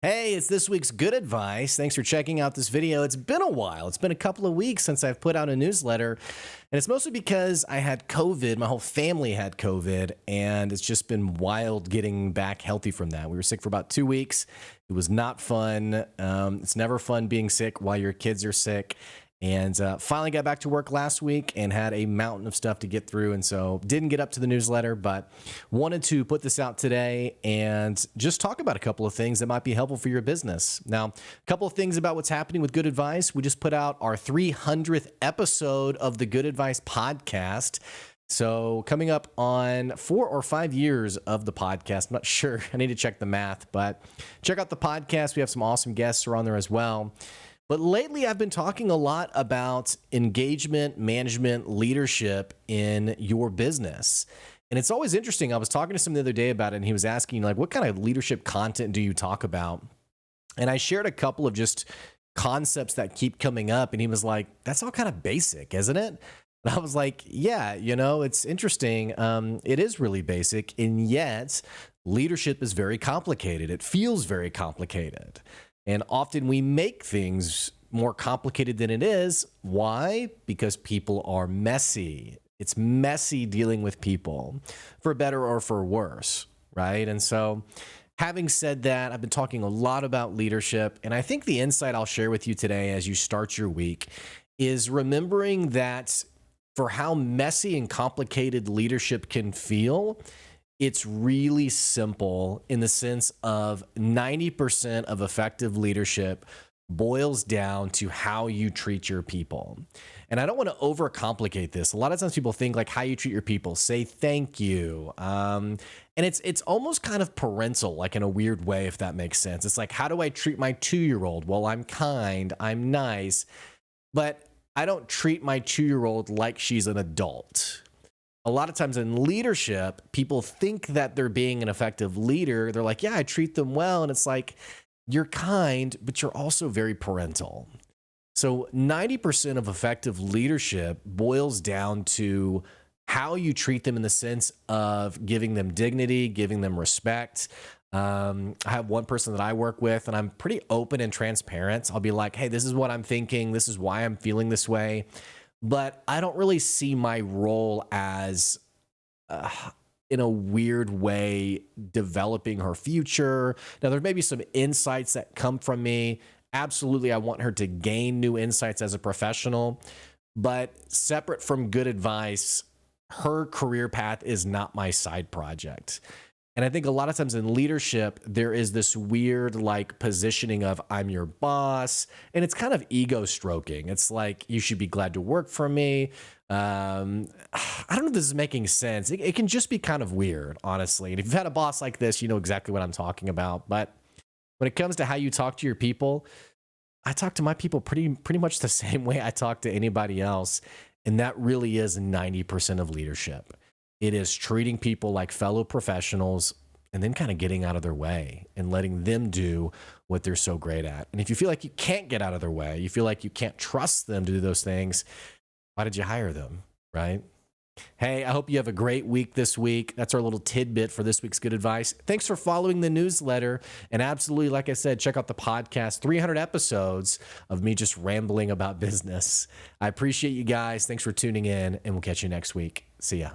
Hey, it's this week's Good Advice. Thanks for checking out this video. It's been a while. It's been a couple of weeks since I've put out a newsletter, and it's mostly because I had COVID. My whole family had COVID, and it's just been wild getting back healthy from that. We were sick for about 2 weeks. It was not fun. It's never fun being sick while your kids are sick. And finally got back to work last week and had a mountain of stuff to get through. And so didn't get up to the newsletter, but wanted to put this out today and just talk about a couple of things that might be helpful for your business. Now, a couple of things about what's happening with Good Advice. We just put out our 300th episode of the Good Advice podcast. So coming up on 4 or 5 years of the podcast. I'm not sure. I need to check the math, but check out the podcast. We have some awesome guests who are on there as well. But lately, I've been talking a lot about engagement, management, leadership in your business. And it's always interesting. I was talking to someone the other day about it, and he was asking, like, what kind of leadership content do you talk about? And I shared a couple of just concepts that keep coming up. And he was like, that's all kind of basic, isn't it? And I was like, yeah, it's interesting. It is really basic. And yet, leadership is very complicated. It feels very complicated. And often we make things more complicated than it is. Why? Because people are messy. It's messy dealing with people, for better or for worse, right? And so having said that, I've been talking a lot about leadership. And I think the insight I'll share with you today as you start your week is remembering that for how messy and complicated leadership can feel, it's really simple in the sense of 90% of effective leadership boils down to how you treat your people. And I don't want to overcomplicate this. A lot of times people think like how you treat your people, say thank you. And it's almost kind of parental, like in a weird way, if that makes sense. It's like, how do I treat my 2-year-old? Well, I'm kind, I'm nice, but I don't treat my 2-year-old like she's an adult. A lot of times in leadership, people think that they're being an effective leader. They're like, yeah, I treat them well. And it's like, you're kind, but you're also very parental. So 90% of effective leadership boils down to how you treat them in the sense of giving them dignity, giving them respect. I have one person that I work with, and I'm pretty open and transparent. I'll be like, hey, this is what I'm thinking. This is why I'm feeling this way. But I don't really see my role as, in a weird way, developing her future. Now, there may be some insights that come from me. Absolutely, I want her to gain new insights as a professional. But separate from Good Advice, her career path is not my side project. And I think a lot of times in leadership, there is this weird like positioning of I'm your boss, and it's kind of ego stroking. It's like, you should be glad to work for me. I don't know if this is making sense. It can just be kind of weird, honestly. And if you've had a boss like this, you know exactly what I'm talking about. But when it comes to how you talk to your people, I talk to my people pretty much the same way I talk to anybody else. And that really is 90% of leadership. It is treating people like fellow professionals and then kind of getting out of their way and letting them do what they're so great at. And if you feel like you can't get out of their way, you feel like you can't trust them to do those things, why did you hire them, right? Hey, I hope you have a great week this week. That's our little tidbit for this week's Good Advice. Thanks for following the newsletter. And absolutely, like I said, check out the podcast, 300 episodes of me just rambling about business. I appreciate you guys. Thanks for tuning in, and we'll catch you next week. See ya.